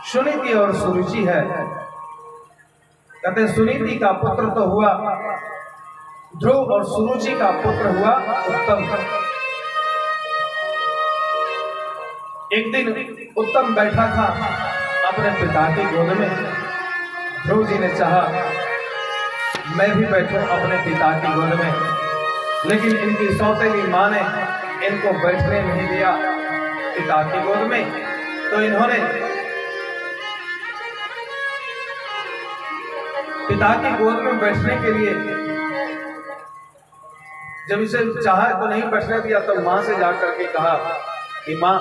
सुनीति और सुरुचि है। कहते सुनीति का पुत्र तो हुआ ध्रुव और सुरुचि का पुत्र हुआ उत्तम। एक दिन उत्तम बैठा था अपने पिता की गोद में। ध्रुव जी ने चाहा मैं भी बैठूं अपने पिता की गोद में, लेकिन इनकी सौतेली मां ने इनको बैठने नहीं दिया पिता की गोद में। तो इन्होंने पिता की गोद में बैठने के लिए जब इसे चाहा तो नहीं बैठने दिया, तो मां से जाकर के कहा कि मां,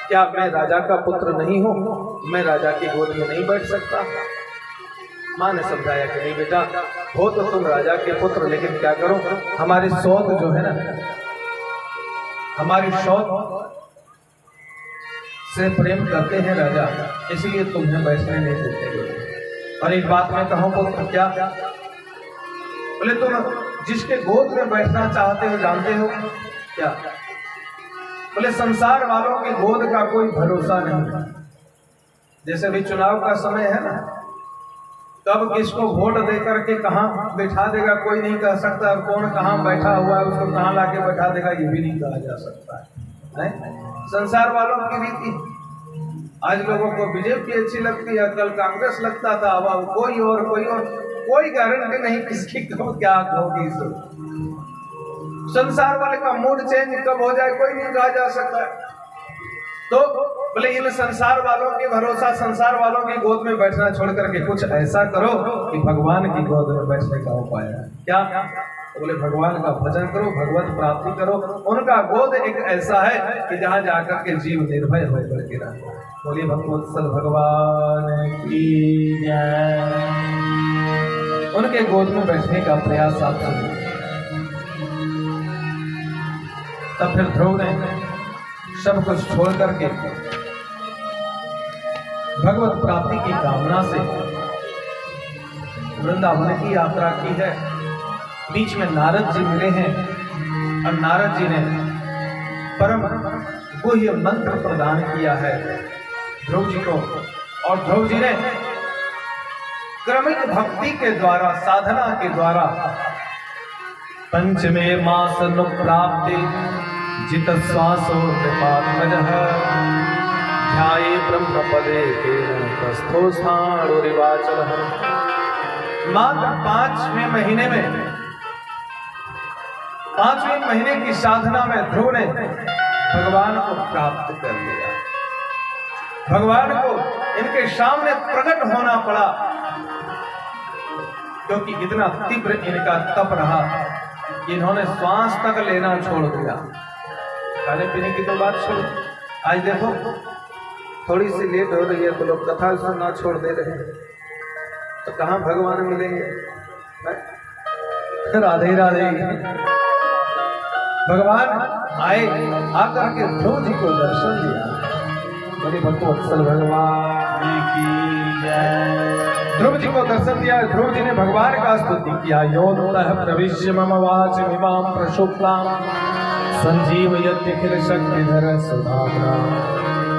क्या मैं राजा का पुत्र नहीं हूं? मैं राजा की गोद में नहीं बैठ सकता? माँ ने समझाया कि नहीं बेटा, हो तो तुम राजा के पुत्र, लेकिन क्या करो, हमारी सौत जो है ना, हमारी सौत से प्रेम करते हैं राजा, इसलिए तुम्हें बैठने नहीं देते। और एक बात मैं कहूं पुत्र, क्या? बोले तुम जिसके गोद में बैठना चाहते हो जानते हो क्या? बोले संसार वालों के गोद का कोई भरोसा नहीं। जैसे भी चुनाव का समय है ना, तब किसको वोट देकर के कहां बैठा देगा कोई नहीं कह सकता, और कौन कहां बैठा हुआ है उसको कहां लाके बैठा देगा ये भी नहीं कहा जा सकता है। संसार वालों की रीति। आज लोगों को बीजेपी अच्छी लगती है, कल कांग्रेस लगता था, अब कोई और, कोई गारंटी नहीं किसकी कब क्या होगी। संसार वाले का मूड चेंज कब हो जाए कोई नहीं कहा जा सकता। तो बोले इन संसार वालों के भरोसा, संसार वालों की गोद में बैठना छोड़ करके कुछ ऐसा करो कि भगवान की गोद में बैठने का उपाय है। क्या? तो बोले भगवान का भजन करो, भगवत प्राप्ति करो। उनका गोद एक ऐसा है कि जहां जाकर के जीव निर्भय होकर के रहता है। बोलिए भगवत्सल भगवान की जय। उनके गोद में बैठने का प्रयास आप करिए। तब फिर ध्रुव ने सब कुछ छोड़ करके भगवत प्राप्ति की कामना से वृंदावन की यात्रा की है। बीच में नारद जी मिले हैं और नारद जी ने परम गुह्य मंत्र प्रदान किया है ध्रुव जी को, और ध्रुव जी ने क्रमिक भक्ति के द्वारा, साधना के द्वारा पंचमे मास अनुप्राप्ति जित श्वासो कृपात्मजः ध्याये ब्रह्म पदे तस्थो स्थाणुरिवाचलः। मात्र 5वें महीने में, 5वें महीने की साधना में ध्रुव ने भगवान को प्राप्त कर लिया। भगवान को इनके सामने प्रकट होना पड़ा, क्योंकि इतना तीव्र इनका तप रहा, इन्होंने श्वास तक लेना छोड़ दिया। खाने पीने की तो बात छोड़ो, आज देखो थोड़ी सी लेट हो रही है तो लोग कथा सुनना छोड़ दे रहे हैं, तो कहाँ भगवान मिलेंगे? राधे राधे। भगवान आए, आकर के ध्रुव जी को दर्शन दिया। बोले भक्तवत्सल भगवान की जय। ध्रुव जी को दर्शन दिया। ध्रुव जी ने भगवान का स्तुति किया। योऽन्तः प्रविश्य मम वाचमिमां प्रशुक्लां संजीवयत्यखिल शक्तिधर सुधाम्ना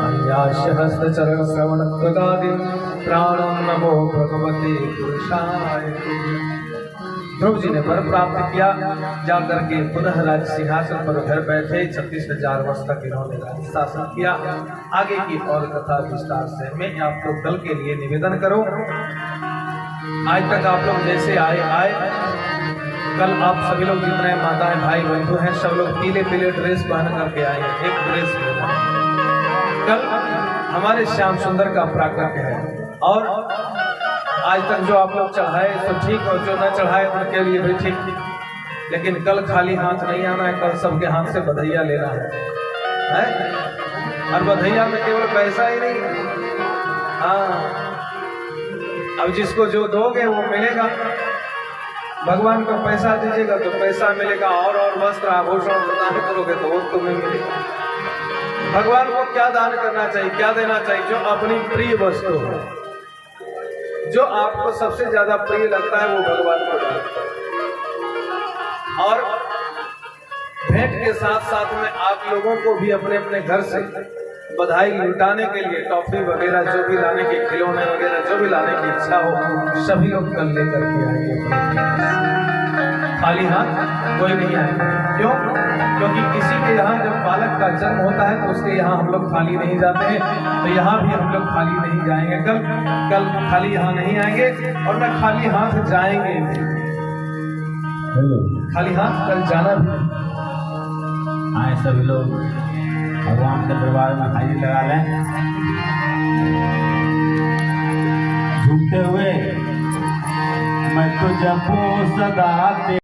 अन्यास्य हस्तचरण श्रवण त्वगादिं प्राणं नमो भगवते पुरुषाय। ध्रुव जी ने वर प्राप्त किया, जाकर के पुनः राज सिंहासन पर घर बैठे। 36,000 वर्ष तक इन्होंने राज्य शासन किया। आगे की और कथा विस्तार से मैं आप लोग कल के लिए निवेदन करूं। आज तक आप लोग जैसे आए, कल आप सभी लोग जितने माताएं भाई बंधु हैं सब लोग पीले पीले ड्रेस पहन करके आए हैं, एक ड्रेस में। कल हमारे श्याम सुंदर का प्राकट्य है, और आज तक जो आप लोग चढ़ाए तो ठीक, और जो न चढ़ाए उनके लिए भी ठीक, लेकिन कल खाली हाथ नहीं आना है। कल सबके हाथ से बधैया लेना है? और बधैया में केवल पैसा ही नहीं, हाँ, अब जिसको जो दोगे वो मिलेगा। भगवान को पैसा दीजिएगा तो पैसा मिलेगा, और वस्त्र आभूषण प्रदान करोगे तो वो तुम्हें मिलेगा। भगवान को क्या दान करना चाहिए, क्या देना चाहिए? जो अपनी प्रिय वस्तु हो, जो आपको सबसे ज्यादा प्रिय लगता है वो भगवान को दान करो। और भेंट के साथ साथ में आप लोगों को भी अपने अपने घर से बधाई लुटाने के लिए टॉफी वगैरह जो भी लाने की, खिलौने वगैरह जो भी लाने की इच्छा हो, सभी लोग कल लेकर के आएंगे। खाली हाथ कोई नहीं आएगा। क्यों? क्योंकि किसी के यहाँ जब बालक का जन्म होता है तो उसके यहाँ हम लोग खाली नहीं जाते हैं, तो यहाँ भी हम लोग खाली नहीं जाएंगे। कल खाली यहाँ नहीं आएंगे और न खाली हाथ जाएंगे। खाली हाथ कल जाना भी। आए सभी लोग भगवान के दरबार में हाजिरी लगा लें, झूमते हुए मैं तो जपो सदा।